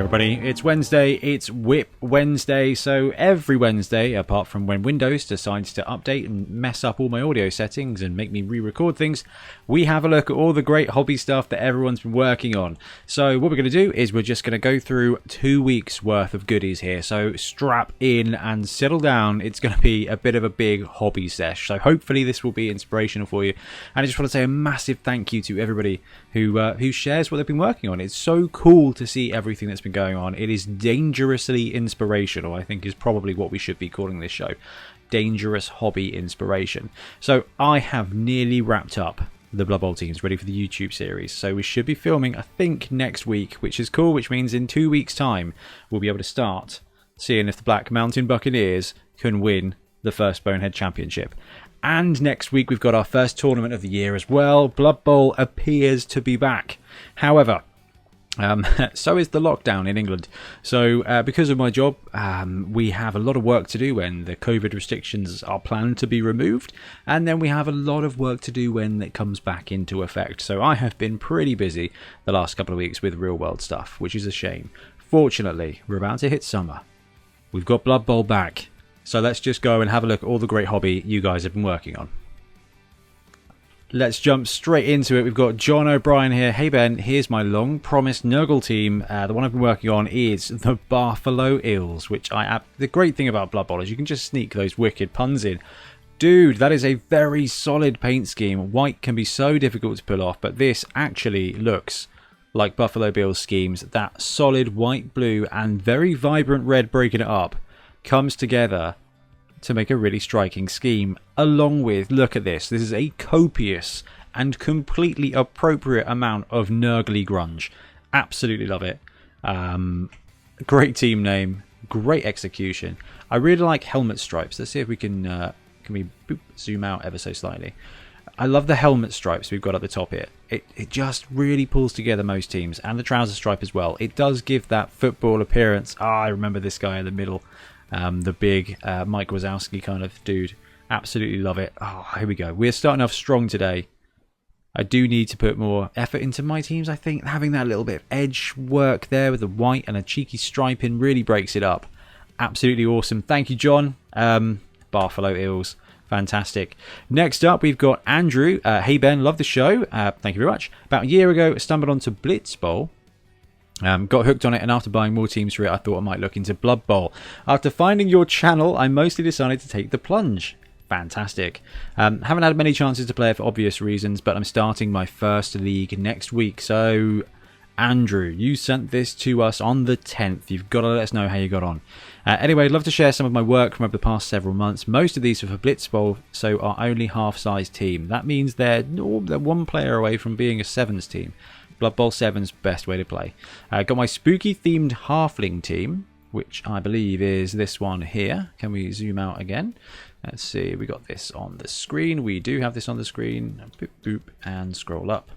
everybody, it's Wednesday, it's WIP Wednesday, so every Wednesday, apart from when Windows decides to update and mess up all my audio settings and make me re-record things, we have a look at all the great hobby stuff that everyone's been working on. So what we're going to do is we're just going to go through 2 weeks worth of goodies here, so strap in and settle down. It's going to be a bit of a big hobby sesh, so hopefully this will be inspirational for you. And I just want to say a massive thank you to everybody who shares what they've been working on. It's so cool to see everything that's been going on. It is dangerously inspirational, I think, is probably what we should be calling this show. Dangerous hobby inspiration. So I have nearly wrapped up the Blood Bowl teams ready for the YouTube series. So we should be filming, I think, next week, which is cool, which means in 2 weeks' time we'll be able to start seeing if the Black Mountain Buccaneers can win the first Bonehead Championship. And next week we've got our first tournament of the year as well. Blood Bowl appears to be back. However, so is the lockdown in England. So because of my job, we have a lot of work to do when the COVID restrictions are planned to be removed. And then we have a lot of work to do when it comes back into effect. So I have been pretty busy the last couple of weeks with real world stuff, which is a shame. Fortunately, we're about to hit summer. We've got Blood Bowl back. So let's just go and have a look at all the great hobby you guys have been working on. Let's jump straight into it. We've got John O'Brien here. Hey Ben, here's my long-promised Nurgle team. The one I've been working on is the Buffalo Eels, which the great thing about Blood Bowl is you can just sneak those wicked puns in. Dude, that is a very solid paint scheme. White can be so difficult to pull off, but this actually looks like Buffalo Bills schemes. That solid white, blue, and very vibrant red breaking it up comes together to make a really striking scheme, along with, look at this is a copious and completely appropriate amount of Nurgly grunge. Absolutely love it. Great team name, great execution. I really like helmet stripes. Let's see if we can we zoom out ever so slightly. I love the helmet stripes we've got at the top here. It just really pulls together most teams, and the trouser stripe as well. It does give that football appearance. I remember this guy in the middle. The big Mike Wazowski kind of dude. Absolutely love it. Oh, here we go. We're starting off strong today. I do need to put more effort into my teams, I think. Having that little bit of edge work there with the white and a cheeky striping really breaks it up. Absolutely awesome. Thank you, John. Buffalo Eels. Fantastic. Next up, we've got Andrew. Hey, Ben. Love the show. Thank you very much. About a year ago, I stumbled onto Blitz Bowl. Got hooked on it, and after buying more teams for it, I thought I might look into Blood Bowl. After finding your channel, I mostly decided to take the plunge. Fantastic. Haven't had many chances to play it for obvious reasons, but I'm starting my first league next week. So, Andrew, you sent this to us on the 10th. You've got to let us know how you got on. Anyway, I'd love to share some of my work from over the past several months. Most of these are for Blitz Bowl, so are only half-size team. That means they're one player away from being a sevens team. Blood Bowl 7's best way to play. Got my spooky themed halfling team, which I believe is this one here. Can we zoom out again? Let's see, we got this on the screen. We do have this on the screen. Boop, boop, and scroll up.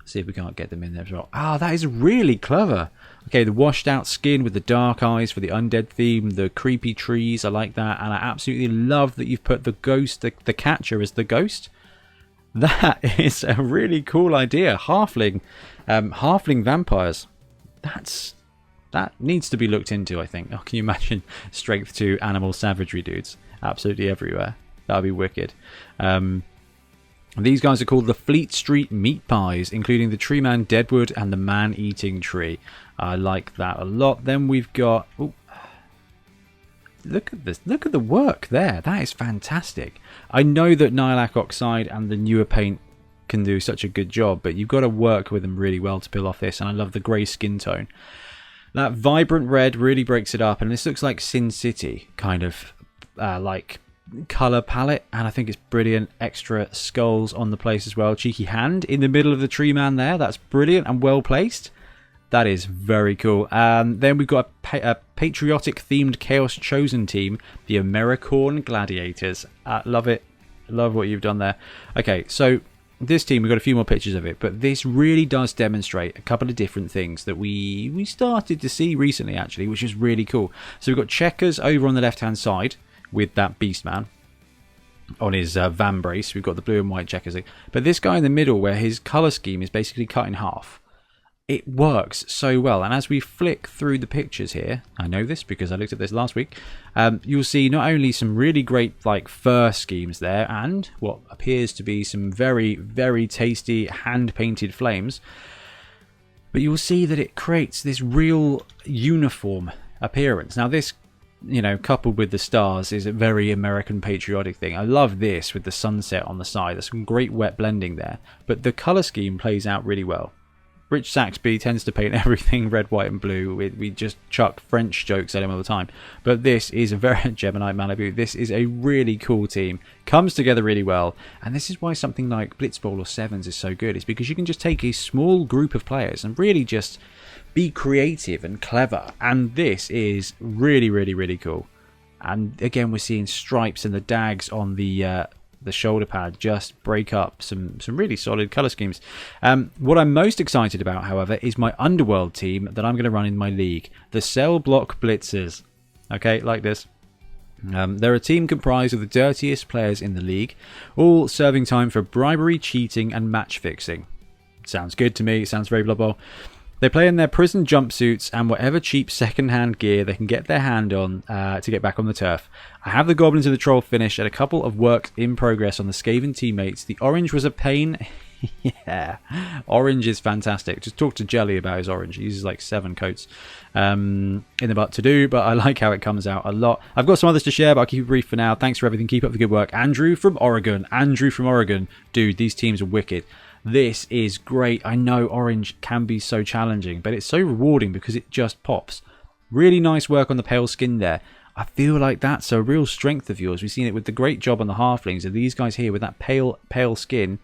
See if we can't get them in there as well. Ah, that is really clever. Okay, the washed out skin with the dark eyes for the undead theme, the creepy trees, I like that. And I absolutely love that you've put the ghost, the catcher as the ghost. That is a really cool idea. Halfling vampires. That needs to be looked into, I think. Oh, can you imagine strength 2 animal savagery dudes absolutely everywhere? That would be wicked. These guys are called the Fleet Street Meat Pies, including the Tree Man Deadwood and the Man Eating Tree. I like that a lot. Then we've got... Ooh, look at this. Look at the work there. That is fantastic. I know that Nihilak Oxide and the newer paint can do such a good job, but you've got to work with them really well to pull off this, and I love the grey skin tone. That vibrant red really breaks it up, and this looks like Sin City kind of like colour palette, and I think it's brilliant. Extra skulls on the place as well. Cheeky hand in the middle of the tree man there. That's brilliant and well placed. That is very cool. Then we've got a patriotic themed Chaos Chosen team, the Americorn Gladiators. Love it. Love what you've done there. Okay, so this team, we've got a few more pictures of it, but this really does demonstrate a couple of different things that we started to see recently, actually, which is really cool. So we've got Checkers over on the left-hand side with that Beastman on his van brace. We've got the blue and white Checkers. But this guy in the middle, where his colour scheme is basically cut in half, it works so well. And as we flick through the pictures here, I know this because I looked at this last week, you'll see not only some really great like fur schemes there and what appears to be some very, very tasty hand-painted flames, but you'll see that it creates this real uniform appearance. Now this, you know, coupled with the stars, is a very American patriotic thing. I love this with the sunset on the side. There's some great wet blending there, but the colour scheme plays out really well. Rich Saxby tends to paint everything red, white and blue. We just chuck French jokes at him all the time. But this is a very Gemini Malibu. This is a really cool team. Comes together really well. And this is why something like Blitzball or Sevens is so good. It's because you can just take a small group of players and really just be creative and clever. And this is really, really, really cool. And again, we're seeing stripes and the dags on the shoulder pad just break up some really solid colour schemes. What I'm most excited about, however, is my Underworld team that I'm going to run in my league. The Cell Block Blitzers. Okay, like this. They're a team comprised of the dirtiest players in the league, all serving time for bribery, cheating and match fixing. Sounds good to me. Sounds very Blood Bowl. They play in their prison jumpsuits and whatever cheap second-hand gear they can get their hand on to get back on the turf. I have the Goblins of the Troll finish and a couple of works in progress on the Skaven teammates. The orange was a pain. Yeah, orange is fantastic. Just talk to Jelly about his orange. He uses like 7 coats in the butt to do, but I like how it comes out a lot. I've got some others to share, but I'll keep it brief for now. Thanks for everything. Keep up the good work. Andrew from Oregon. Dude, these teams are wicked. This is great. I know orange can be so challenging, but it's so rewarding because it just pops. Really nice work on the pale skin there. I feel like that's a real strength of yours. We've seen it with the great job on the halflings, and these guys here with that pale skin.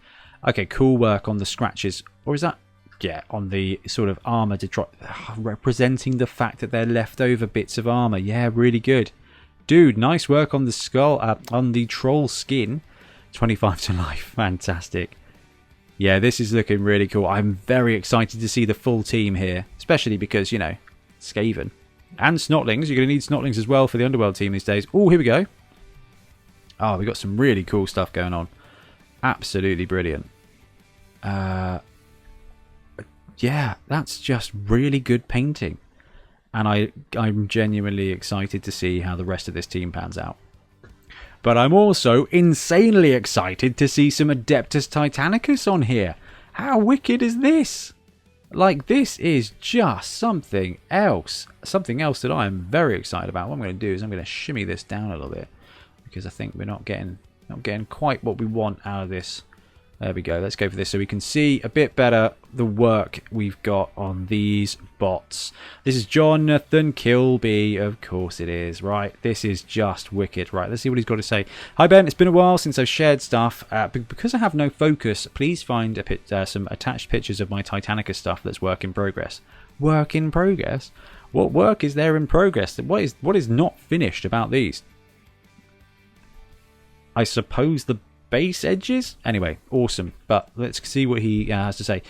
Okay, cool work on the scratches. Or is that... yeah, on the sort of armour to try... representing the fact that they're leftover bits of armour. Yeah, really good. Dude, nice work on the skull, on the troll skin. 25 to life. Fantastic. Yeah, this is looking really cool. I'm very excited to see the full team here, especially because, you know, Skaven. And Snotlings. You're going to need Snotlings as well for the Underworld team these days. Oh, here we go. Oh, we've got some really cool stuff going on. Absolutely brilliant. Yeah, that's just really good painting. And I'm genuinely excited to see how the rest of this team pans out. But I'm also insanely excited to see some Adeptus Titanicus on here. How wicked is this? Like, this is just something else. Something else that I am very excited about. What I'm going to do is I'm going to shimmy this down a little bit, because I think we're not getting quite what we want out of this. There we go. Let's go for this so we can see a bit better the work we've got on these bots. This is Jonathan Kilby. Of course it is. Right. This is just wicked. Right. Let's see what he's got to say. Hi, Ben. It's been a while since I've shared stuff. Because I have no focus, please find some attached pictures of my Titanicus stuff that's work in progress. Work in progress? What work is there in progress? What is not finished about these? I suppose the base edges? Anyway, awesome. But let's see what he has to say.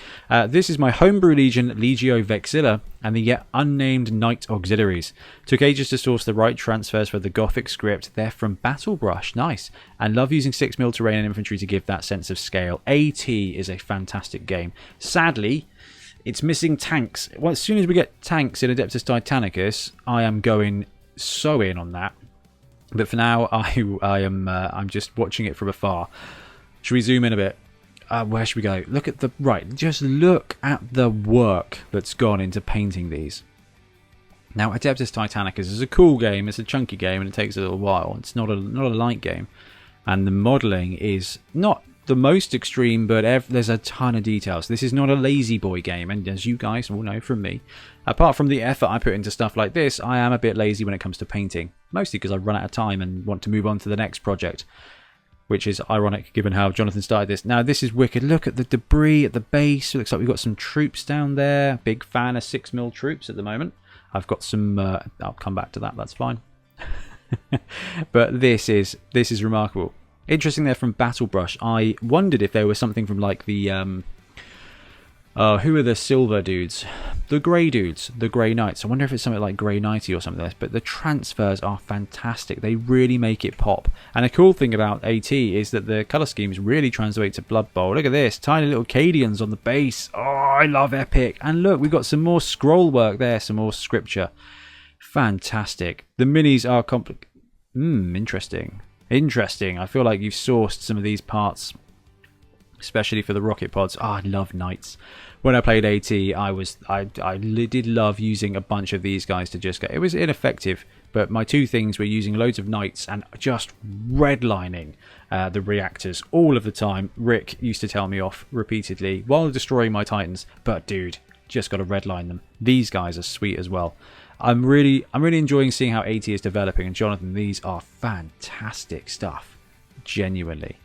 This is my Homebrew Legion, Legio Vexilla, and the yet unnamed Knight Auxiliaries. Took ages to source the right transfers for the Gothic script. They're from Battlebrush. Nice. And love using 6mm terrain and infantry to give that sense of scale. AT is a fantastic game. Sadly, it's missing tanks. Well, as soon as we get tanks in Adeptus Titanicus, I am going so in on that. But for now, I'm just watching it from afar. Should we zoom in a bit? Where should we go? Look at the... right, just look at the work that's gone into painting these. Now, Adeptus Titanicus is a cool game. It's a chunky game, and it takes a little while. It's not a light game. And the modelling is not the most extreme, but there's a ton of details. This is not a lazy boy game, and as you guys all know from me, apart from the effort I put into stuff like this, I am a bit lazy when it comes to painting. Mostly because I've run out of time and want to move on to the next project, which is ironic given how Jonathan started this. Now, this is wicked. Look at the debris at the base. It looks like we've got some troops down there. Big fan of 6mm troops at the moment. I've got some... I'll come back to that. That's fine. But this is remarkable. Interesting, they're from Battlebrush. I wondered if there was something from like the Who are the silver dudes? The grey dudes, the grey knights. I wonder if it's something like grey knighty or something like this, but the transfers are fantastic. They really make it pop. And a cool thing about AT is that the colour schemes really translate to Blood Bowl. Look at this, tiny little Cadians on the base. Oh, I love epic. And look, we've got some more scroll work there, some more scripture. Fantastic. The minis are interesting. Interesting. I feel like you've sourced some of these parts, especially for the rocket pods. I love knights. When I played AT, I did love using a bunch of these guys to just go. It was ineffective, but my two things were using loads of knights and just redlining the reactors all of the time. Rick used to tell me off repeatedly while destroying my titans, but dude, just got to redline them. These guys are sweet as well. I'm really enjoying seeing how AT is developing, and Jonathan, these are fantastic stuff. Genuinely.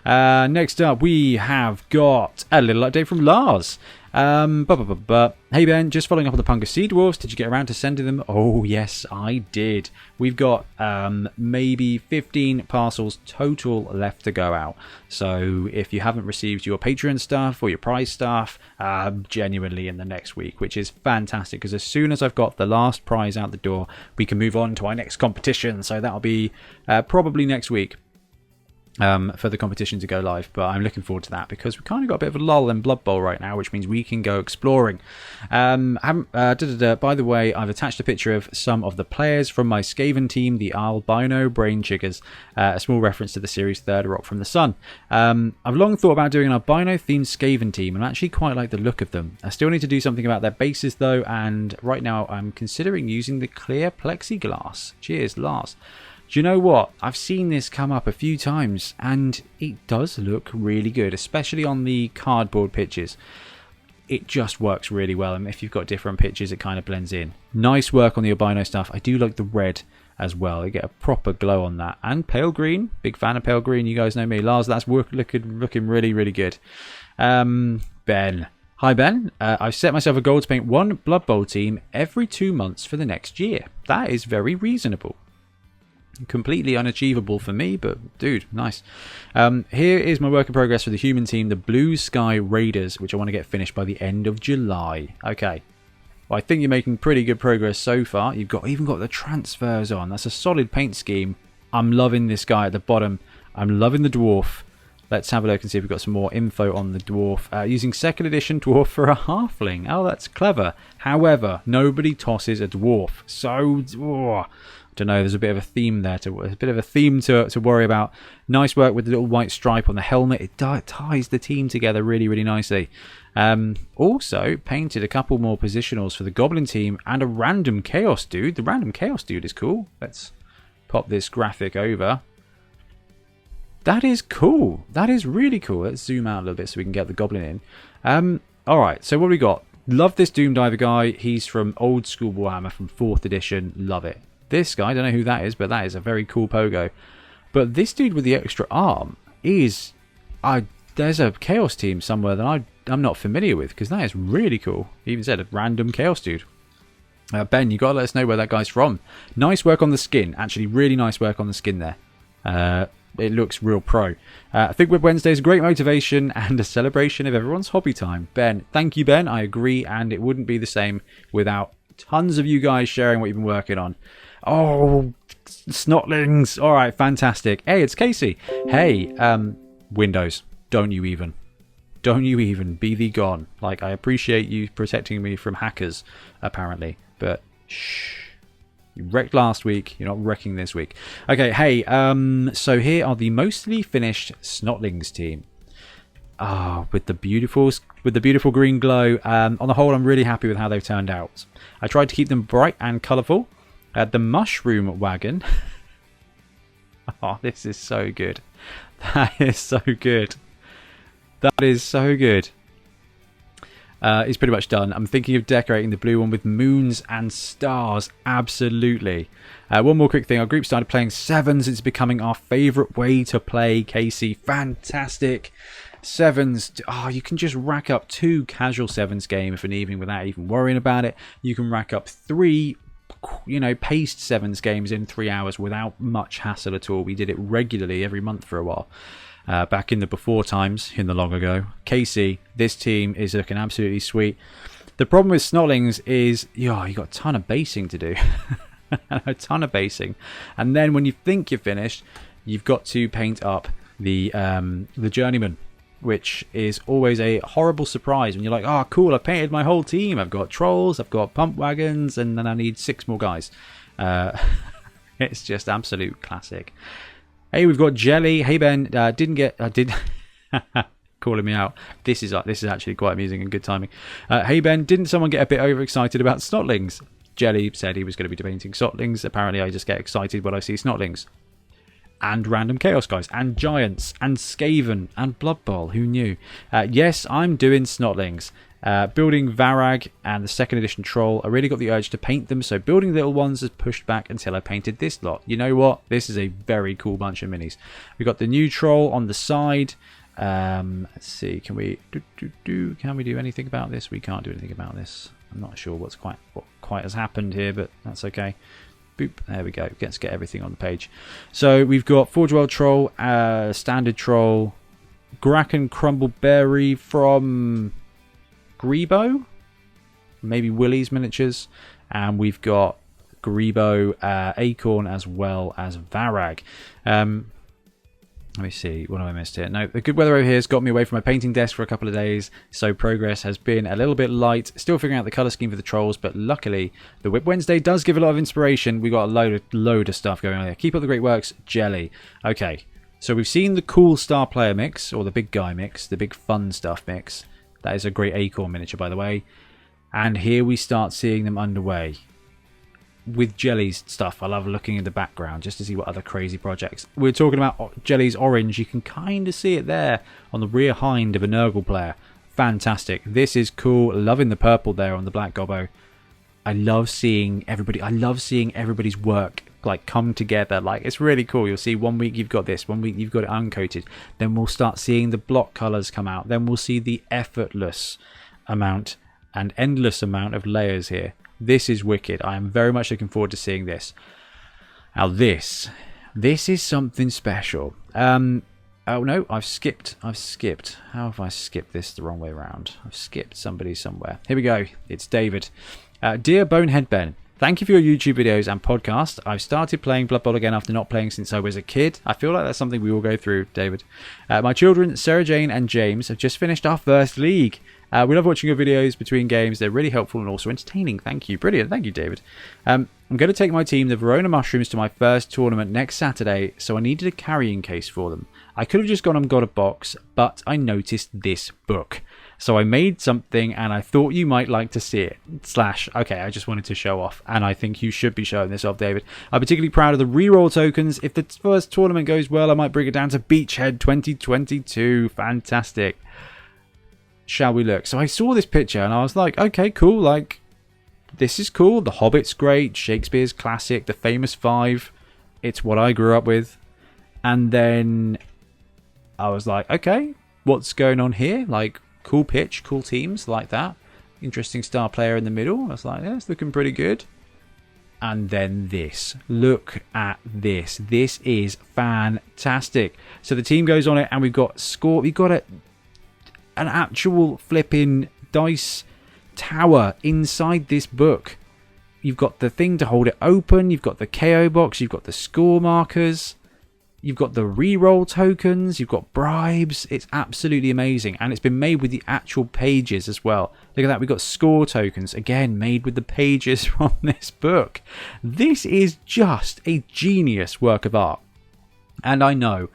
Next up, we have got a little update from Lars. Hey Ben, just following up on the Punga Sea Dwarfs, did you get around to sending them? Oh yes, I did. We've got maybe 15 parcels total left to go out. So if you haven't received your Patreon stuff or your prize stuff, genuinely in the next week, which is fantastic, because as soon as I've got the last prize out the door, we can move on to our next competition. So that'll be probably next week. For the competition to go live, but I'm looking forward to that because we've kind of got a bit of a lull in Blood Bowl right now, which means we can go exploring. By the way, I've attached a picture of some of the players from my Skaven team, the albino brain chiggers, a small reference to the series Third Rock from the Sun. I've long thought about doing an albino themed Skaven team, and I actually quite like the look of them. I still need to do something about their bases though, and right now I'm considering using the clear plexiglass. Cheers, Lars. Do you know what? I've seen this come up a few times and it does look really good, especially on the cardboard pictures. It just works really well, and if you've got different pictures it kind of blends in. Nice work on the albino stuff. I do like the red as well. You get a proper glow on that. And pale green. Big fan of pale green. You guys know me. Lars, that's looking really, really good. Ben. Hi Ben, I've set myself a goal to paint one Blood Bowl team every 2 months for the next year. That is very reasonable. Completely unachievable for me, but dude, nice. Here is my work in progress for the human team, the Blue Sky Raiders, which I want to get finished by the end of July. Okay, well, I think you're making pretty good progress so far. You've even got the transfers on. That's a solid paint scheme. I'm loving this guy at the bottom. I'm loving the dwarf. Let's have a look and see if we've got some more info on the dwarf. Using 2nd edition dwarf for a halfling. Oh, that's clever. However, nobody tosses a dwarf, so don't know, there's a bit of a theme there to worry about. Nice work with the little white stripe on the helmet. It ties the team together really, really nicely. Also painted a couple more positionals for the goblin team and a random chaos dude. The random chaos dude is cool. Let's pop this graphic over. That is cool. That is really cool. Let's zoom out a little bit so we can get the goblin in. Alright, so what have we got? Love this Doom Diver guy. He's from old school Warhammer from 4th edition. Love it. This guy, I don't know who that is, but that is a very cool pogo. But this dude with the extra arm is... there's a Chaos team somewhere that I'm not familiar with, because that is really cool. He even said a random Chaos dude. Ben, you got to let us know where that guy's from. Nice work on the skin. Actually, really nice work on the skin there. It looks real pro. I think WIP Wednesday is a great motivation and a celebration of everyone's hobby time. Ben, thank you, Ben. I agree, and it wouldn't be the same without tons of you guys sharing what you've been working on. Oh, Snotlings. All right, fantastic. Hey, it's Casey. Hey, Windows, don't you even be thee gone. Like, I appreciate you protecting me from hackers, apparently, but shh. You wrecked last week, you're not wrecking this week. Okay, hey, so here are the mostly finished Snotlings team. With the beautiful green glow. On the whole, I'm really happy with how they've turned out. I tried to keep them bright and colourful. The mushroom wagon. Oh, this is so good. That is so good. That is so good. It's pretty much done. I'm thinking of decorating the blue one with moons and stars. Absolutely. One more quick thing. Our group started playing sevens. It's becoming our favourite way to play, Casey. Fantastic. Sevens. Oh, you can just rack up 2 casual sevens games for an evening without even worrying about it. You can rack up 3, paced sevens games in 3 hours without much hassle at all. We did it regularly every month for a while. back in the before times, in the long ago. Casey, this team is looking absolutely sweet. The problem with Snotlings is, you got a ton of basing to do. A ton of basing. And then when you think you're finished, you've got to paint up the journeyman, which is always a horrible surprise when you're like, oh cool, I've painted my whole team, I've got trolls, I've got pump wagons, and then I need 6 more guys. It's just absolute classic. Hey, we've got Jelly. Hey Ben, did calling me out. This is actually quite amusing and good timing. Hey Ben, didn't someone get a bit overexcited about Snotlings? Jelly said he was going to be painting Snotlings. Apparently I just get excited when I see Snotlings. And random Chaos guys, and Giants, and Skaven, and Blood Bowl. Who knew? Yes, I'm doing Snotlings. Building Varag and the 2nd edition Troll. I really got the urge to paint them, so building little ones has pushed back until I painted this lot. You know what? This is a very cool bunch of minis. We got the new Troll on the side. Let's see. Can we do anything about this? We can't do anything about this. I'm not sure what quite has happened here, but that's okay. Boop, there we go. Let's get everything on the page. So we've got Forge World Troll, Standard Troll, Gracken Crumbleberry from Grebo, maybe Willie's Miniatures, and we've got Grebo, Acorn, as well as Varag. Let me see, what have I missed here? No, the good weather over here has got me away from my painting desk for a couple of days, so progress has been a little bit light. Still figuring out the colour scheme for the trolls, but luckily the WIP Wednesday does give a lot of inspiration. We've got a load of stuff going on here. Keep up the great works, Jelly. Okay, so we've seen the cool star player mix, or the big guy mix, the big fun stuff mix. That is a great Acorn miniature, by the way. And here we start seeing them underway. With Jelly's stuff, I love looking in the background just to see what other crazy projects. We're talking about Jelly's orange. You can kind of see it there on the rear hind of a Nurgle player. Fantastic. This is cool. Loving the purple there on the black gobbo. I love seeing everybody's work like come together. Like, it's really cool. You'll see 1 week you've got this, 1 week you've got it uncoated. Then we'll start seeing the block colors come out. Then we'll see the effortless amount and endless amount of layers here. This is wicked. I am very much looking forward to seeing this. Now this is something special. Oh no, I've skipped. How have I skipped this the wrong way around? I've skipped somebody somewhere. Here we go. It's David. Dear Bonehead Ben, thank you for your YouTube videos and podcast. I've started playing Blood Bowl again after not playing since I was a kid. I feel like that's something we all go through, David. My children, Sarah Jane and James, have just finished our first league. We love watching your videos between games. They're really helpful and also entertaining. Thank you. Brilliant. Thank you, David. I'm going to take my team, the Verona Mushrooms, to my first tournament next Saturday, so I needed a carrying case for them. I could have just gone and got a box, but I noticed this book. So I made something and I thought you might like to see it. Okay, I just wanted to show off, and I think you should be showing this off, David. I'm particularly proud of the reroll tokens. If the first tournament goes well, I might bring it down to Beachhead 2022. Fantastic. Shall we look? So I saw this picture and I was like, okay, cool. Like, this is cool. The Hobbit's great. Shakespeare's classic. The Famous Five. It's what I grew up with. And then I was like, okay, what's going on here? Like, cool pitch, cool teams like that. Interesting star player in the middle. I was like, yeah, it's looking pretty good. And then this. Look at this. This is fantastic. So the team goes on it and we've got score. We've got an actual flipping dice tower inside this book. You've got the thing to hold it open. You've got the KO box. You've got the score markers. You've got the reroll tokens. You've got bribes. It's absolutely amazing. And it's been made with the actual pages as well. Look at that. We've got score tokens. Again, made with the pages from this book. This is just a genius work of art. And I know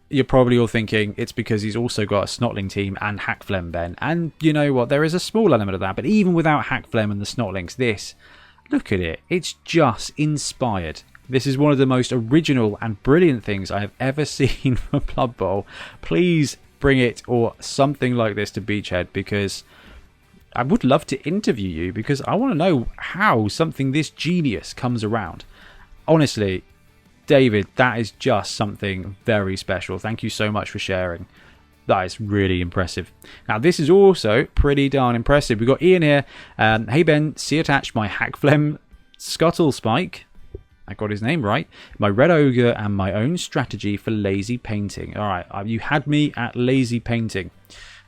you're probably all thinking it's because he's also got a Snotling team and Hackflem, Ben. And you know what? There is a small element of that. But even without Hackflem and the Snotlings, look at it. It's just inspired. This is one of the most original and brilliant things I have ever seen for Blood Bowl. Please bring it or something like this to Beachhead, because I would love to interview you, because I want to know how something this genius comes around. Honestly, David, that is just something very special. Thank you so much for sharing. That is really impressive. Now, this is also pretty darn impressive. We've got Ian here. Hey, Ben, see attached my Hackflem Scuttle Spike. I got his name right. My red ogre and my own strategy for lazy painting. All right, you had me at lazy painting.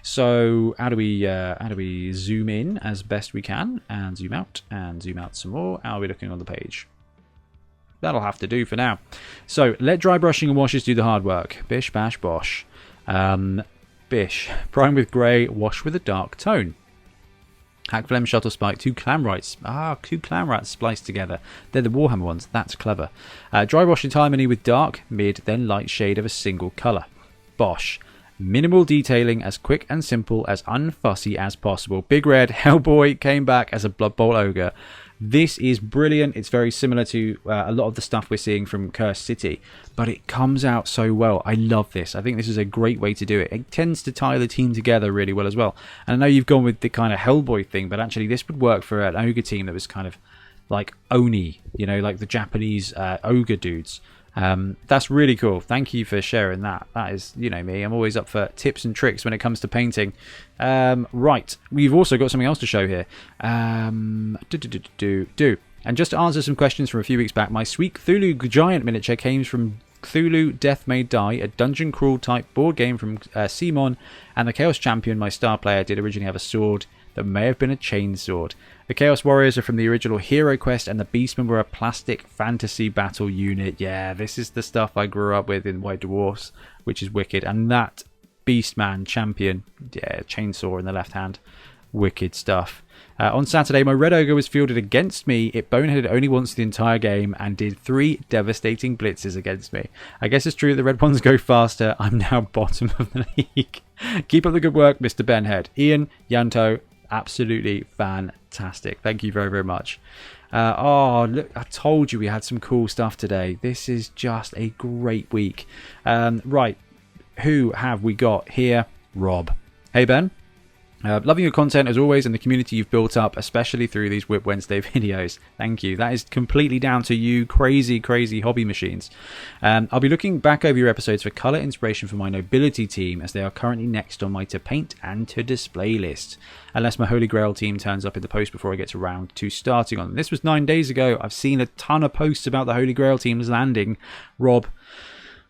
So how do we zoom in as best we can and zoom out some more? How are we looking on the page? That'll have to do for now. So let dry brushing and washes do the hard work. Bish bash bosh. Bish. Prime with grey, wash with a dark tone. Hack Flem, Shuttle Spike, 2 Clamrites. 2 Clamrites spliced together. They're the Warhammer ones. That's clever. Dry wash entirely with dark, mid, then light shade of a single colour. Bosh. Minimal detailing, as quick and simple, as unfussy as possible. Big Red, Hellboy, came back as a Blood Bowl Ogre. This is brilliant. It's very similar to a lot of the stuff we're seeing from Cursed City, but it comes out so well. I love this. I think this is a great way to do it. It tends to tie the team together really well as well. And I know you've gone with the kind of Hellboy thing, but actually this would work for an ogre team that was kind of like Oni, you know, like the Japanese ogre dudes. That's really cool. Thank you for sharing that. That is, you know me, I'm always up for tips and tricks when it comes to painting. Right, we've also got something else to show here. And just to answer some questions from a few weeks back, my sweet Cthulhu giant miniature came from Cthulhu Death May Die, a dungeon crawl type board game from Simon, and the Chaos Champion, my star player, did originally have a sword that may have been a chainsword. The Chaos Warriors are from the original Hero Quest, and the Beastmen were a plastic fantasy battle unit. Yeah, this is the stuff I grew up with in White Dwarfs, which is wicked. And that Beastman champion, yeah, chainsaw in the left hand, wicked stuff. On Saturday, my Red Ogre was fielded against me. It boneheaded only once the entire game and did 3 devastating blitzes against me. I guess it's true that the red ones go faster. I'm now bottom of the league. Keep up the good work, Mr. Bonehead. Ian, Yanto, absolutely fantastic. Thank you very, very much. Look, I told you we had some cool stuff today. This is just a great week. Right, who have we got here? Rob. Hey, Ben. Loving your content as always and the community you've built up, especially through these WIP Wednesday videos. Thank you. That is completely down to you crazy hobby machines. I'll be looking back over your episodes for colour inspiration for my nobility team, as they are currently next on my to paint and to display list. Unless my Holy Grail team turns up in the post before I get to round 2 starting on them. This was 9 days ago. I've seen a ton of posts about the Holy Grail teams landing. Rob,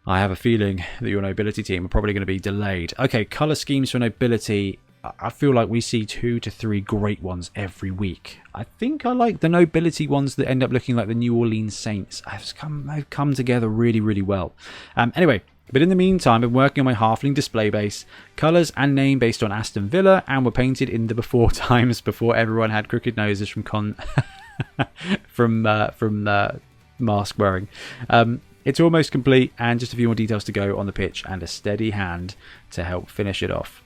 I have a feeling that your nobility team are probably going to be delayed. Okay, colour schemes for nobility. I feel like we see 2 to 3 great ones every week. I think I like the nobility ones that end up looking like the New Orleans Saints. They've come together really, really well. Anyway, but in the meantime, I've been working on my halfling display base. Colours and name based on Aston Villa, and were painted in the before times, before everyone had crooked noses from mask wearing. It's almost complete, and just a few more details to go on the pitch, and a steady hand to help finish it off.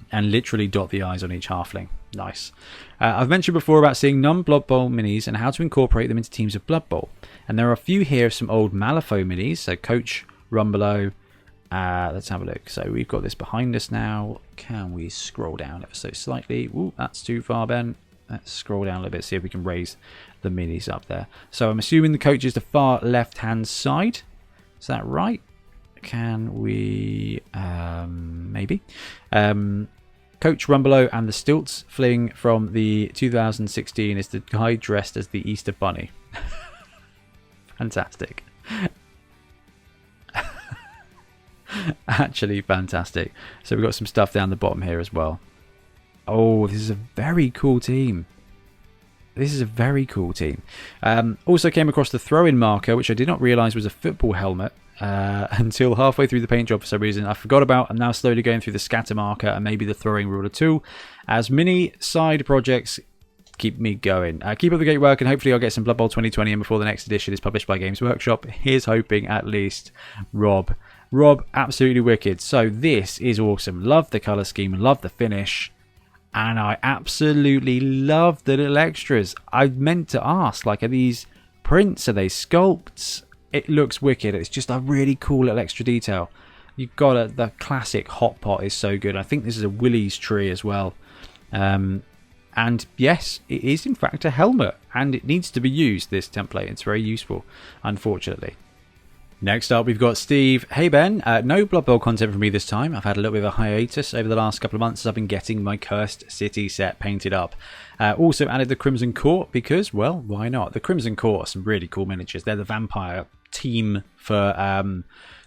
And literally dot the I's on each halfling. Nice. I've mentioned before about seeing non-Blood Bowl minis and how to incorporate them into teams of Blood Bowl. And there are a few here of some old Malifaux minis. So Coach, Rumbelow. Let's have a look. So we've got this behind us now. Can we scroll down ever so slightly? Ooh, that's too far, Ben. Let's scroll down a little bit, see if we can raise the minis up there. So I'm assuming the Coach is the far left-hand side. Is that right? Can we... maybe. Coach Rumbelow and the Stilts fling from the 2016 is the guy dressed as the Easter Bunny. Fantastic. Actually fantastic. So we've got some stuff down the bottom here as well. Oh, this is a very cool team. This is a very cool team. Also came across the throw-in marker, which I did not realise was a football helmet. Until halfway through the paint job for some reason. I forgot about. I'm now slowly going through the scatter marker and maybe the throwing ruler too, as mini side projects keep me going. Keep up the great work, and hopefully I'll get some Blood Bowl 2020 in before the next edition is published by Games Workshop. Here's hoping, at least. Rob, absolutely wicked. So this is awesome. Love the colour scheme, love the finish, and I absolutely love the little extras. I meant to ask, like, are these prints? Are they sculpts? It looks wicked. It's just a really cool little extra detail. You've got the classic hot pot is so good. I think this is a Willie's tree as well. And yes, it is in fact a helmet, and it needs to be used, this template. It's very useful, unfortunately. Next up, we've got Steve. Hey Ben, no Blood Bowl content from me this time. I've had a little bit of a hiatus over the last couple of months as I've been getting my Cursed City set painted up. Also added the Crimson Court because, well, why not? The Crimson Court are some really cool miniatures. They're the vampire team for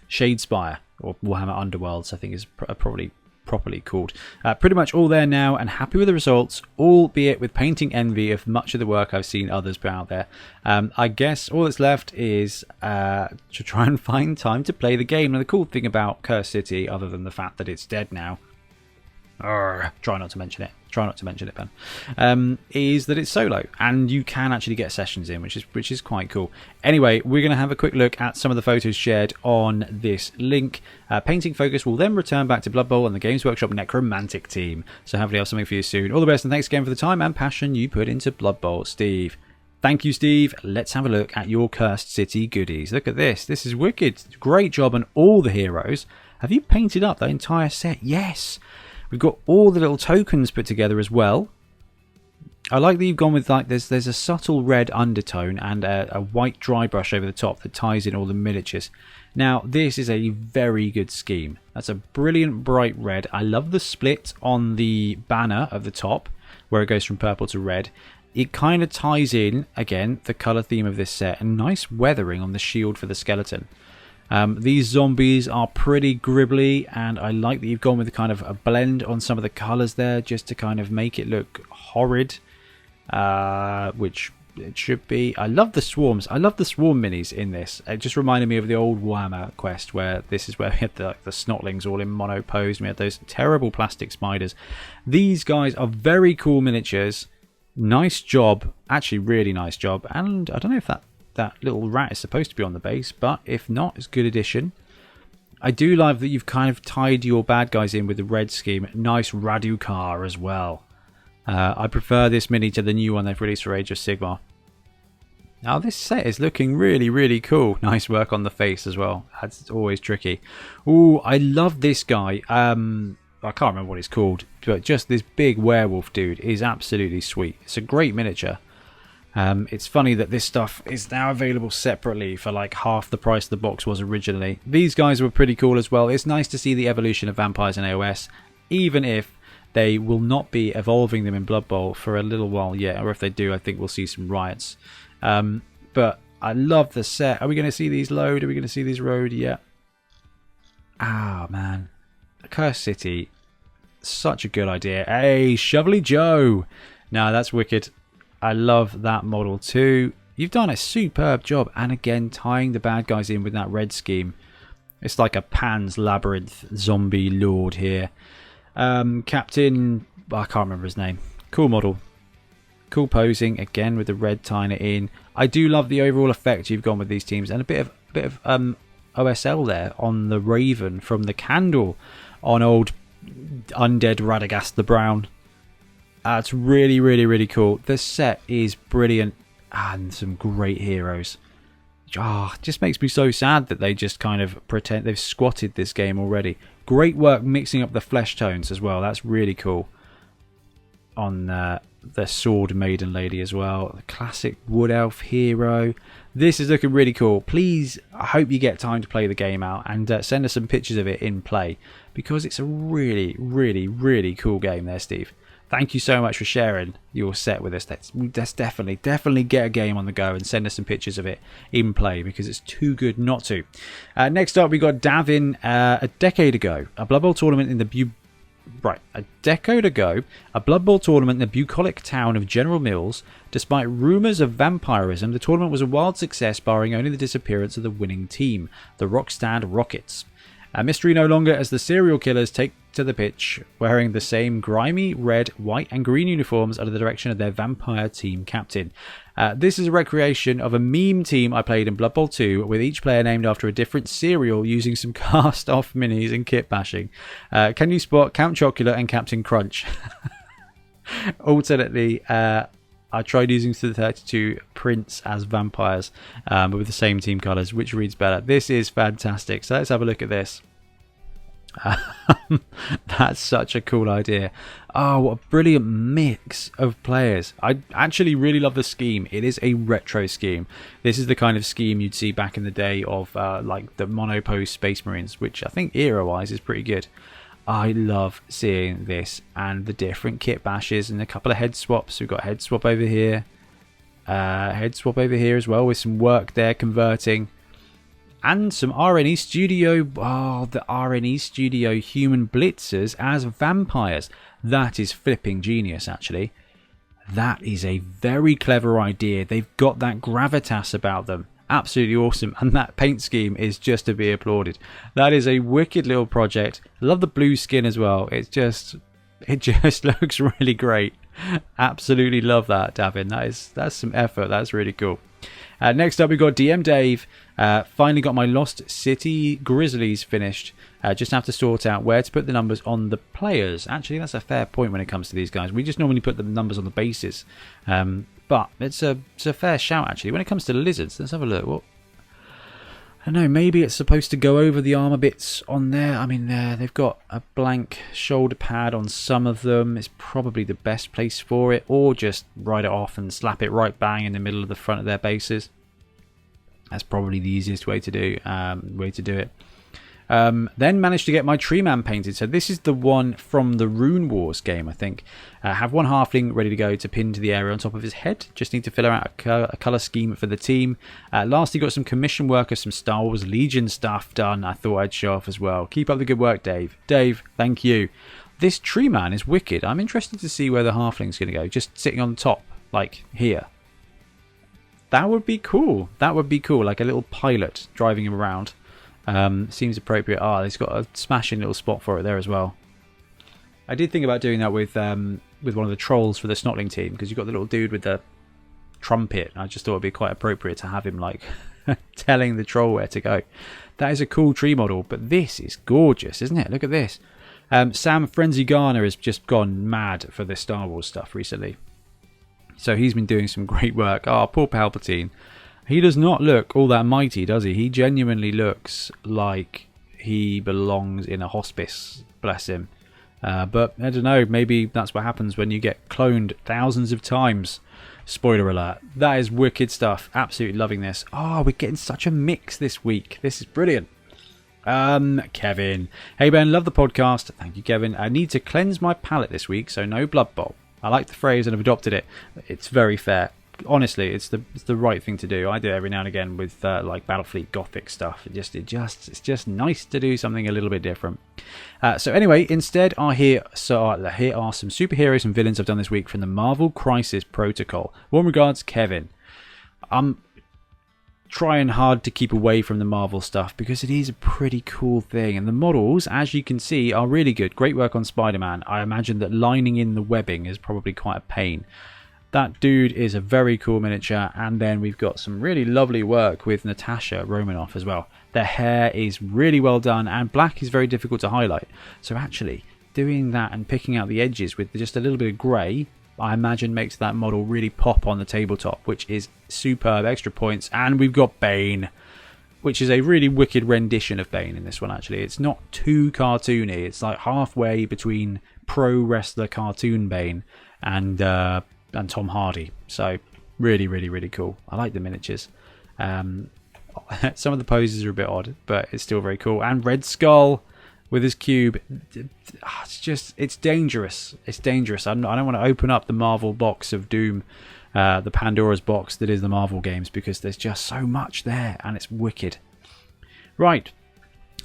Shadespire, or Warhammer Underworlds, I think is probably properly called. Pretty much all there now and happy with the results, albeit with painting envy of much of the work I've seen others put out there. I guess all that's left is to try and find time to play the game. And the cool thing about Cursed City, other than the fact that it's dead now, try not to mention it. Try not to mention it, Ben. Is that it's solo, and you can actually get sessions in, which is quite cool. Anyway, we're going to have a quick look at some of the photos shared on this link. Painting focus will then return back to Blood Bowl and the Games Workshop Necromantic team. So hopefully I'll have something for you soon. All the best, and thanks again for the time and passion you put into Blood Bowl, Steve. Thank you, Steve. Let's have a look at your Cursed City goodies. Look at this. This is wicked. Great job on all the heroes. Have you painted up the entire set? Yes. We've got all the little tokens put together as well. I like that you've gone with, like, there's a subtle red undertone and a white dry brush over the top that ties in all the miniatures. Now, this is a very good scheme. That's a brilliant bright red. I love the split on the banner of the top, where it goes from purple to red. It kind of ties in, again, the colour theme of this set, and nice weathering on the shield for the skeleton. These zombies are pretty gribbly, and I like that you've gone with kind of a blend on some of the colours there just to kind of make it look horrid, which it should be. I love the swarms. I love the swarm minis in this. It just reminded me of the old Warhammer quest where this is where we had the Snotlings all in mono pose. We had those terrible plastic spiders. These guys are very cool miniatures. Nice job. Actually, really nice job. And I don't know if that little rat is supposed to be on the base, but if not, it's a good addition. I do love that you've kind of tied your bad guys in with the red scheme. Nice Radukar as well. I prefer this mini to the new one they've released for Age of Sigmar. Now this set is looking really, really cool. Nice work on the face as well. That's always tricky. Ooh, I love this guy. I can't remember what he's called, but just this big werewolf dude is absolutely sweet. It's a great miniature. It's funny that this stuff is now available separately for like half the price the box was originally. These guys were pretty cool as well. It's nice to see the evolution of vampires in AOS, even if they will not be evolving them in Blood Bowl for a little while yet, or if they do, I think we'll see some riots. But I love the set. Are we going to see these load? Are we going to see these road yet? Ah, man. Cursed City. Such a good idea. Hey, Shovelly Joe. Now that's wicked. I love that model too. You've done a superb job, and again tying the bad guys in with that red scheme. It's like a Pan's Labyrinth zombie lord here. Captain, I can't remember his name. Cool model. Cool posing again with the red tying it in. I do love the overall effect you've gone with these teams, and a bit of OSL there on the Raven from the candle on old undead Radagast the Brown. It's really, really, really cool. The set is brilliant and some great heroes. Just makes me so sad that they just kind of pretend they've squatted this game already. Great work mixing up the flesh tones as well. That's really cool. On the Sword Maiden Lady as well. The classic Wood Elf hero. This is looking really cool. Please, I hope you get time to play the game out and send us some pictures of it in play, because it's a really, really, really cool game there, Steve. Thank you so much for sharing your set with us. Let's definitely get a game on the go and send us some pictures of it in play, because it's too good not to. Next up, we got Davin. A decade ago, a Blood Bowl tournament in the bucolic town of General Mills. Despite rumours of vampirism, the tournament was a wild success, barring only the disappearance of the winning team, the Rockstand Rockets. A mystery no longer, as the serial killers take to the pitch wearing the same grimy red, white and green uniforms under the direction of their vampire team captain. This is a recreation of a meme team I played in Blood Bowl 2, with each player named after a different cereal, using some cast off minis and kit bashing. Can you spot Count Chocula and Captain Crunch? Alternately, I tried using the 32 prints as vampires, but with the same team colours. Which reads better? This is fantastic. So let's have a look at this. That's such a cool idea. Oh, what a brilliant mix of players. I actually really love the scheme. It is a retro scheme. This is the kind of scheme you'd see back in the day of like the monopose Space Marines, which I think era-wise is pretty good. I love seeing this and the different kit bashes and a couple of head swaps. We've got head swap over here. Head swap over here as well with some work there converting. And some RNE Studio, oh, the RNE Studio Human Blitzers as vampires. That is flipping genius, actually. That is a very clever idea. They've got that gravitas about them. Absolutely awesome. And that paint scheme is just to be applauded. That is a wicked little project. Love the blue skin as well. It just looks really great. Absolutely love that, Davin. That's some effort. That's really cool. Next up, we've got DM Dave. Finally got my Lost City Grizzlies finished. Just have to sort out where to put the numbers on the players. Actually, that's a fair point when it comes to these guys. We just normally put the numbers on the bases. But it's a fair shout, actually. When it comes to lizards, let's have a look. Well, I don't know, maybe it's supposed to go over the armor bits on there. I mean, they've got a blank shoulder pad on some of them. It's probably the best place for it. Or just write it off and slap it right bang in the middle of the front of their bases. That's probably the easiest way to do it. Then managed to get my Tree Man painted. So this is the one from the Rune Wars game, I think. Have one halfling ready to go to pin to the area on top of his head. Just need to fill out a colour scheme for the team. Lastly, got some commission work of some Star Wars Legion stuff done. I thought I'd show off as well. Keep up the good work, Dave. Dave, thank you. This Tree Man is wicked. I'm interested to see where the halfling's going to go. Just sitting on top, like here. That would be cool. That would be cool. Like a little pilot driving him around. Seems appropriate. Ah, he's got a smashing little spot for it there as well. I did think about doing that with one of the trolls for the Snotling team, because you've got the little dude with the trumpet. I just thought it'd be quite appropriate to have him like telling the troll where to go. That is a cool tree model, but this is gorgeous, isn't it? Look at this. Sam Frenzy Garner has just gone mad for this Star Wars stuff recently. So he's been doing some great work. Oh, poor Palpatine. He does not look all that mighty, does he? He genuinely looks like he belongs in a hospice, bless him. But I don't know, maybe that's what happens when you get cloned thousands of times. Spoiler alert. That is wicked stuff. Absolutely loving this. Oh, we're getting such a mix this week. This is brilliant. Kevin. Hey Ben, love the podcast. Thank you, Kevin. I need to cleanse my palate this week, so no Blood Bowl. I like the phrase and have adopted it. It's very fair. Honestly, it's the right thing to do. I do it every now and again with like Battlefleet Gothic stuff. It's just nice to do something a little bit different. So anyway, instead, here are some superheroes and villains I've done this week from the Marvel Crisis Protocol. Warm regards, Kevin. I'm trying hard to keep away from the Marvel stuff because it is a pretty cool thing, and the models, as you can see, are really good. Great work on Spider-Man. I imagine that lining in the webbing is probably quite a pain. That dude is a very cool miniature, and then we've got some really lovely work with Natasha Romanoff as well. Their hair is really well done, and black is very difficult to highlight. So actually, doing that and picking out the edges with just a little bit of grey, I imagine makes that model really pop on the tabletop, which is superb. Extra points, and we've got Bane, which is a really wicked rendition of Bane in this one, actually. It's not too cartoony. It's like halfway between pro wrestler cartoon Bane and Tom Hardy. So really, really, really cool. I like the miniatures. Some of the poses are a bit odd, but it's still very cool. And Red Skull with his cube. It's dangerous. It's dangerous. I don't want to open up the Marvel box of Doom, the Pandora's box that is the Marvel games, because there's just so much there, and it's wicked. Right.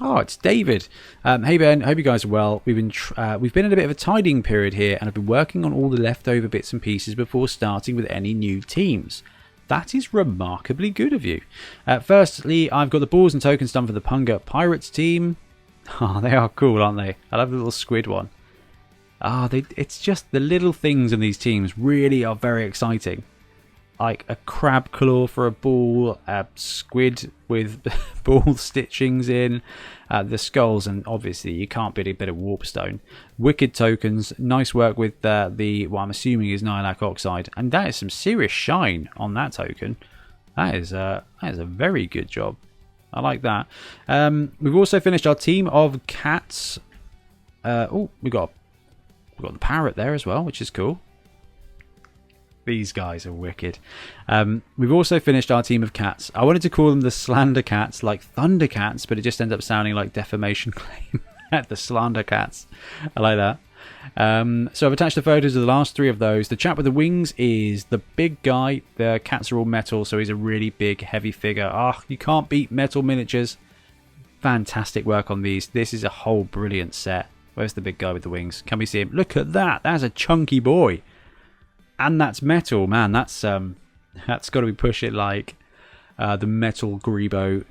Oh, it's David. Hey Ben, hope you guys are well. We've been in a bit of a tidying period here, and I've been working on all the leftover bits and pieces before starting with any new teams. That is remarkably good of you. Firstly, I've got the balls and tokens done for the Punga Pirates team. Oh, they are cool, aren't they? I love the little squid one. It's just the little things in these teams really are very exciting. Like a crab claw for a ball, a squid with ball stitchings in, the skulls, and obviously you can't beat a bit of warpstone. Wicked tokens, nice work with what I'm assuming is Nihilak Oxide, and that is some serious shine on that token. That is a very good job. I like that. We've also finished our team of cats. Oh, we got the parrot there as well, which is cool. These guys are wicked. We've also finished our team of cats. I wanted to call them the Slander Cats, like Thunder Cats, but it just ends up sounding like defamation claim. The Slander Cats. I like that. So I've attached the photos of the last 3 of those. The chap with the wings is the big guy. The cats are all metal, so he's a really big, heavy figure. You can't beat metal miniatures. Fantastic work on these. This is a whole brilliant set. Where's the big guy with the wings? Can we see him? Look at that. That's a chunky boy. And that's metal, man. That's got to be pushing like the metal Grebo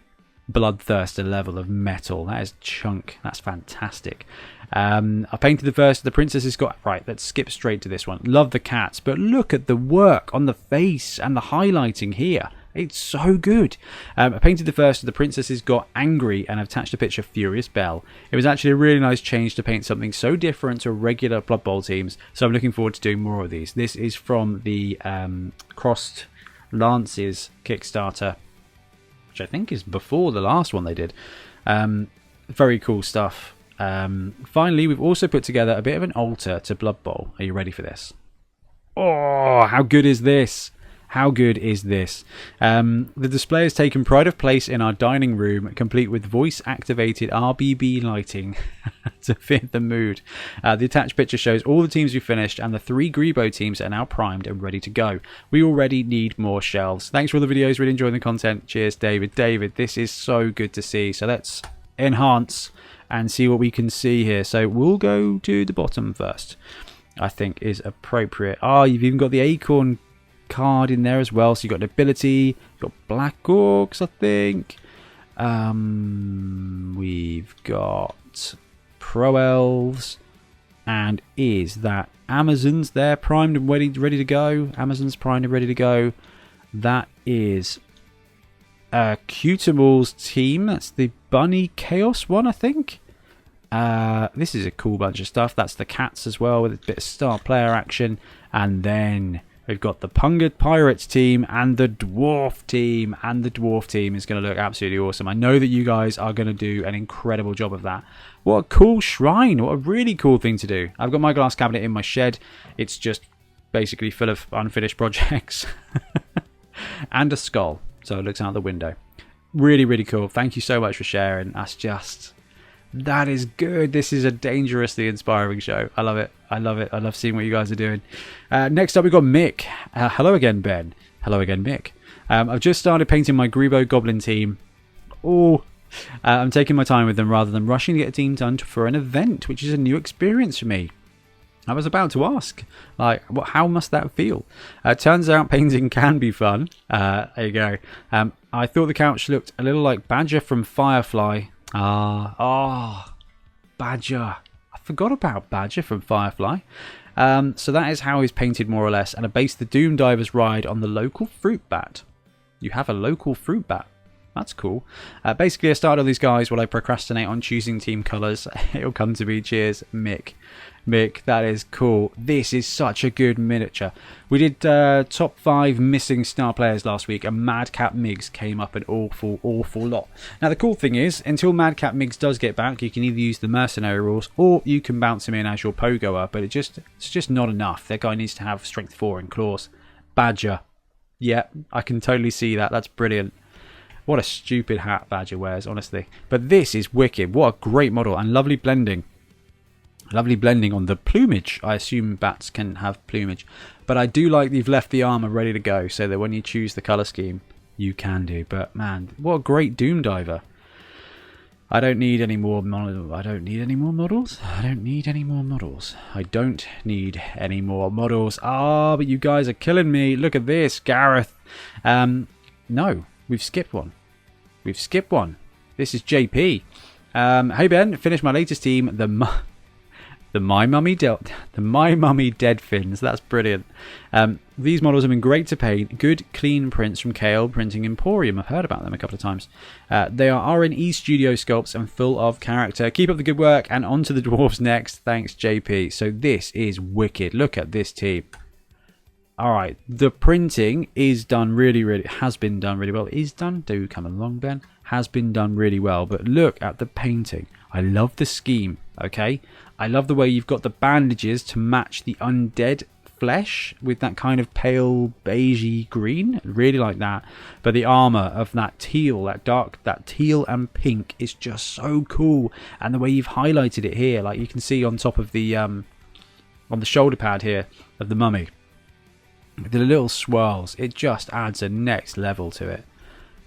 Bloodthirster level of metal. That is chunk. That's fantastic. I painted the first. The princess has got... Right, let's skip straight to this one. Love the cats, but look at the work on the face and the highlighting here. It's so good. I painted the first. The princess has got angry, and I've attached a picture of Furious Belle. It was actually a really nice change to paint something so different to regular Blood Bowl teams, so I'm looking forward to doing more of these. This is from the Crossed Lances Kickstarter, which I think is before the last one they did. Very cool stuff. Finally, we've also put together a bit of an altar to Blood Bowl. Are you ready for this? Oh, how good is this? How good is this? The display has taken pride of place in our dining room, complete with voice-activated RGB lighting to fit the mood. The attached picture shows all the teams we finished, and the 3 Grebo teams are now primed and ready to go. We already need more shelves. Thanks for all the videos. Really enjoying the content. Cheers, David. David, this is so good to see. So let's enhance and see what we can see here. So we'll go to the bottom first, I think is appropriate. You've even got the acorn card in there as well, so you've got nobility, you've got black orcs, I think. We've got pro elves, and is that Amazons there primed and ready to go? Amazons primed and ready to go. That is Cutimal's team. That's the Bunny Chaos one, I think. This is a cool bunch of stuff. That's the cats as well, with a bit of star player action. And then we've got the Pungard Pirates team and the Dwarf team. And the Dwarf team is going to look absolutely awesome. I know that you guys are going to do an incredible job of that. What a cool shrine. What a really cool thing to do. I've got my glass cabinet in my shed. It's just basically full of unfinished projects. And a skull. So it looks out the window. Really, really cool. Thank you so much for sharing. That is good. This is a dangerously inspiring show. I love it. I love it. I love seeing what you guys are doing. Next up, we've got Mick. Hello again, Ben. Hello again, Mick. I've just started painting my Grebo Goblin team. I'm taking my time with them rather than rushing to get a team done for an event, which is a new experience for me. I was about to ask, how must that feel? Turns out painting can be fun. There you go. I thought the couch looked a little like Badger from Firefly. Badger. I forgot about Badger from Firefly. So that is how he's painted more or less. And I based the Doom Divers ride on the local fruit bat. You have a local fruit bat. That's cool. Basically, I started all these guys while I procrastinate on choosing team colours. It'll come to me. Cheers, Mick. Mick, that is cool. This is such a good miniature. We did top 5 missing star players last week, and Madcap Miggs came up an awful lot. Now, the cool thing is, until Madcap Miggs does get back, you can either use the mercenary rules, or you can bounce him in as your pogoer, but it's just not enough. That guy needs to have strength 4 and claws. Badger. Yeah, I can totally see that. That's brilliant. What a stupid hat Badger wears, honestly. But this is wicked. What a great model, and lovely blending. Lovely blending on the plumage. I assume bats can have plumage. But I do like that you've left the armour ready to go, so that when you choose the colour scheme, you can do. But man, what a great Doom Diver. I don't need any more models. I don't need any more models. But you guys are killing me. Look at this, Gareth. No, we've skipped one. This is JP. Hey Ben, finished my latest team, the My Mummy Dead Fins. That's brilliant. These models have been great to paint. Good, clean prints from KL Printing Emporium. I've heard about them a couple of times. They are RNE Studio sculpts and full of character. Keep up the good work, and on to the Dwarfs next. Thanks, JP. So this is wicked. Look at this team. All right, the printing is done has been done really well. Is done, do come along, Ben. Has been done really well, but look at the painting. I love the scheme, okay? I love the way you've got the bandages to match the undead flesh with that kind of pale beigey green. Really like that. But the armor of that teal, that teal and pink is just so cool. And the way you've highlighted it here, like you can see on top of the on the shoulder pad here of the mummy, the little swirls, it just adds a next level to it,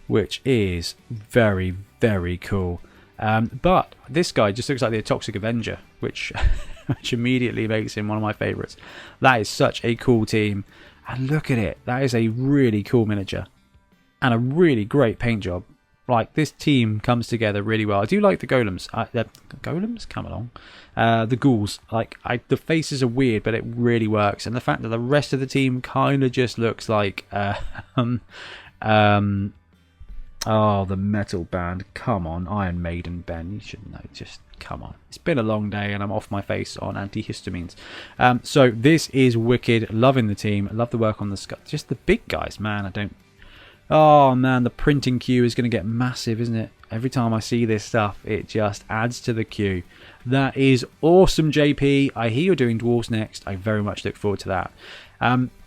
which is very, very cool. But this guy just looks like the Toxic Avenger, which immediately makes him one of my favourites. That is such a cool team. And look at it. That is a really cool miniature. And a really great paint job. Like, this team comes together really well. I do like the golems. The golems? Come along. The ghouls. Like, the faces are weird, but it really works. And the fact that the rest of the team kind of just looks like... oh, the metal band. Come on, Iron Maiden, Ben. You should know. Just come on. It's been a long day and I'm off my face on antihistamines. So this is wicked. Loving the team. Love the work on the sky. Just the big guys, man. I don't... Oh, man, the printing queue is going to get massive, isn't it? Every time I see this stuff, it just adds to the queue. That is awesome, JP. I hear you're doing Dwarfs next. I very much look forward to that.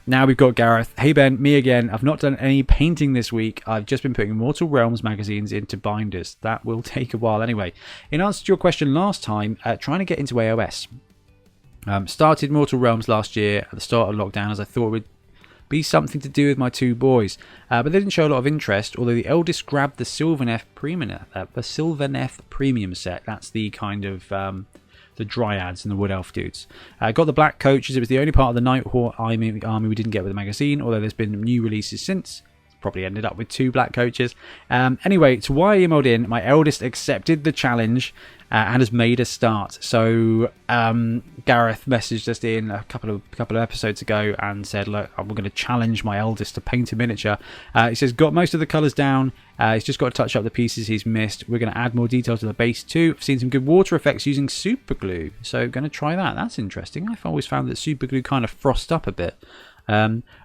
Now we've got Gareth. Hey Ben, me again. I've not done any painting this week. I've just been putting Mortal Realms magazines into binders. That will take a while anyway. In answer to your question last time, trying to get into AOS. Started Mortal Realms last year at the start of lockdown, as I thought it would be something to do with my two boys. But they didn't show a lot of interest, although the eldest grabbed the Sylvaneth Premium set. That's the kind of... the Dryads and the Wood Elf dudes. Got the Black Coaches. It was the only part of the Nighthawk army we didn't get with the magazine, although there's been new releases since. Probably ended up with 2 Black Coaches. Anyway, to why I emailed in, my eldest accepted the challenge and has made a start. So Gareth messaged us in a couple of episodes ago and said, look, I'm going to challenge my eldest to paint a miniature. He says, got most of the colours down. He's just got to touch up the pieces he's missed. We're going to add more detail to the base too. I've seen some good water effects using super glue, so going to try that. That's interesting. I've always found that super glue kind of frost up a bit.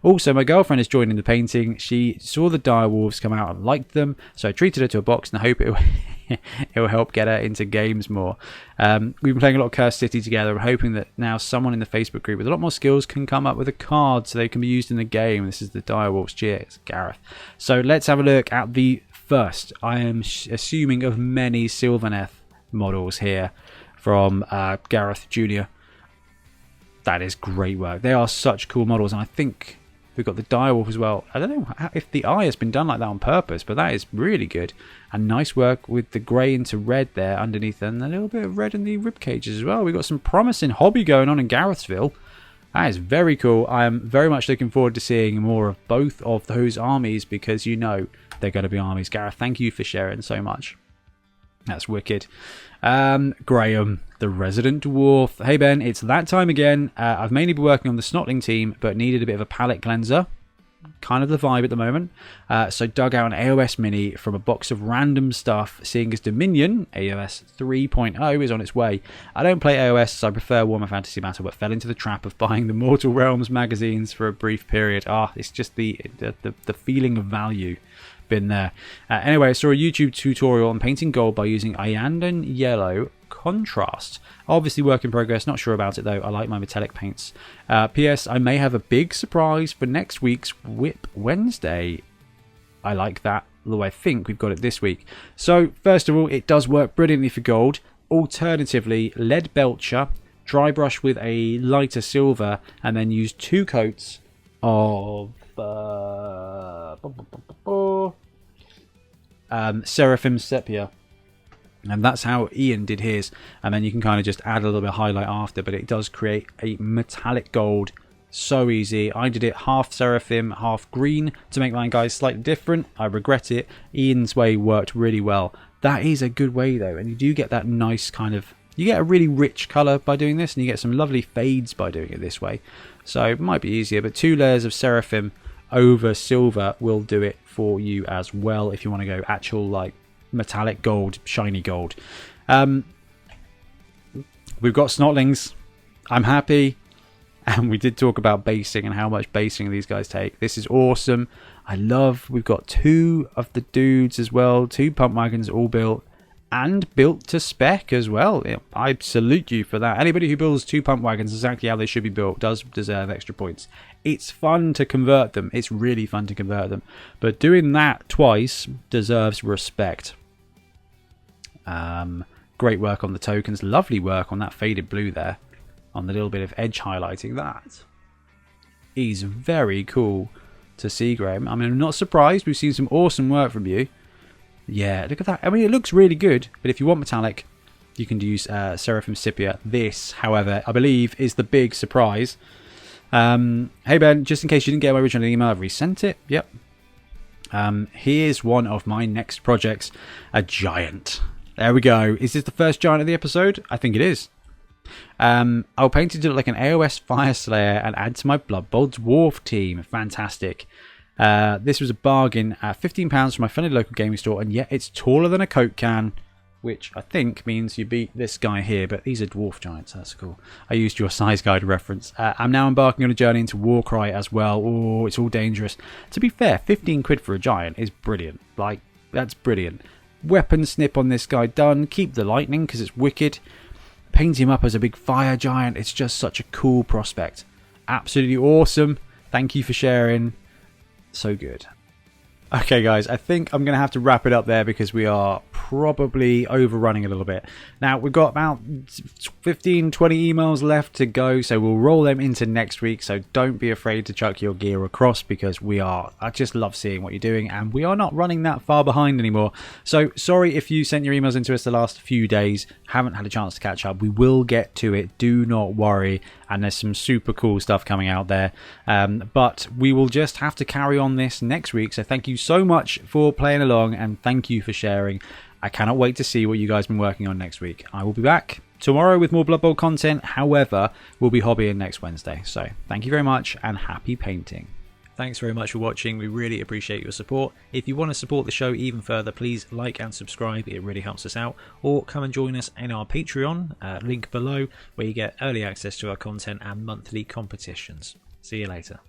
Also, my girlfriend is joining the painting. She saw the direwolves come out and liked them, so I treated her to a box and I hope it will help get her into games more. We've been playing a lot of Cursed City together. I'm hoping that now someone in the Facebook group with a lot more skills can come up with a card so they can be used in the game. This is the direwolves. Cheers, Gareth. So let's have a look at the first, I am assuming, of many Sylvaneth models here from Gareth Jr. That is great work. They are such cool models, and I think we've got the direwolf as well. I don't know if the eye has been done like that on purpose, but that is really good. And nice work with the grey into red there underneath, and a little bit of red in the rib cages as well. We've got some promising hobby going on in Garethsville. That is very cool. I am very much looking forward to seeing more of both of those armies, because you know they're going to be armies. Gareth, thank you for sharing so much. That's wicked. Graham, the resident dwarf. Hey Ben, it's that time again. I've mainly been working on the Snotling team, but needed a bit of a palette cleanser. Kind of the vibe at the moment. So dug out an AOS mini from a box of random stuff, seeing as Dominion, AOS 3.0, is on its way. I don't play AOS, so I prefer Warhammer Fantasy Battle, but fell into the trap of buying the Mortal Realms magazines for a brief period. It's just the feeling of value. Been there. Anyway, I saw a YouTube tutorial on painting gold by using Iandon Yellow Contrast. Obviously work in progress, not sure about it though. I like my metallic paints. P.S. I may have a big surprise for next week's WIP Wednesday. I like that, although I think we've got it this week. So first of all, it does work brilliantly for gold. Alternatively, lead belcher, dry brush with a lighter silver, and then use 2 coats of Seraphim Sepia, and that's how Ian did his. And then you can kind of just add a little bit of highlight after, but it does create a metallic gold. So easy. I did it half Seraphim, half green to make my guys slightly different. I regret it. Ian's way worked really well. That is a good way though, and you do get that nice kind of, you get a really rich colour by doing this, and you get some lovely fades by doing it this way. So it might be easier, but 2 layers of Seraphim over silver will do it for you as well if you want to go actual like metallic gold, shiny gold. We've got Snotlings. I'm happy. And we did talk about basing and how much basing these guys take. This is awesome. We've got 2 of the dudes as well, 2 pump wagons all built and built to spec as well. I salute you for that. Anybody who builds 2 pump wagons exactly how they should be built does deserve extra points. It's fun to convert them. It's really fun to convert them. But doing that twice deserves respect. Great work on the tokens. Lovely work on that faded blue there. On the little bit of edge highlighting. That is very cool to see, Graham. I mean, I'm not surprised. We've seen some awesome work from you. Yeah, look at that. I mean, it looks really good. But if you want metallic, you can use Seraphim Sepia. This, however, I believe is the big surprise. Hey Ben, just in case you didn't get my original email, I've resent it. Yep. Here's one of my next projects. A giant. There we go. Is this the first giant of the episode? I think it is. I'll paint it to look like an AOS Fire Slayer and add to my Blood Bowl Dwarf team. Fantastic. This was a bargain at £15 from my friendly local gaming store, and yet it's taller than a Coke can, which I think means you beat this guy here, but these are dwarf giants. That's cool. I used your size guide reference. I'm now embarking on a journey into Warcry as well. Oh, it's all dangerous. To be fair, 15 quid for a giant is brilliant. Like, that's brilliant. Weapon snip on this guy done. Keep the lightning because it's wicked. Paint him up as a big fire giant. It's just such a cool prospect. Absolutely awesome. Thank you for sharing. So good. Okay guys, I think I'm going to have to wrap it up there because we are probably overrunning a little bit. Now we've got about 15-20 emails left to go, so we'll roll them into next week, so don't be afraid to chuck your gear across because I just love seeing what you're doing and we are not running that far behind anymore. So sorry if you sent your emails into us the last few days, haven't had a chance to catch up. We will get to it, do not worry, and there's some super cool stuff coming out there, but we will just have to carry on this next week. So thank you so much for playing along and thank you for sharing. I cannot wait to see what you guys have been working on next week. I will be back tomorrow with more Blood Bowl content. However, we'll be hobbying next Wednesday. So thank you very much and happy painting. Thanks very much for watching. We really appreciate your support. If you want to support the show even further, please like and subscribe. It really helps us out. Or come and join us in our Patreon, link below, where you get early access to our content and monthly competitions. See you later.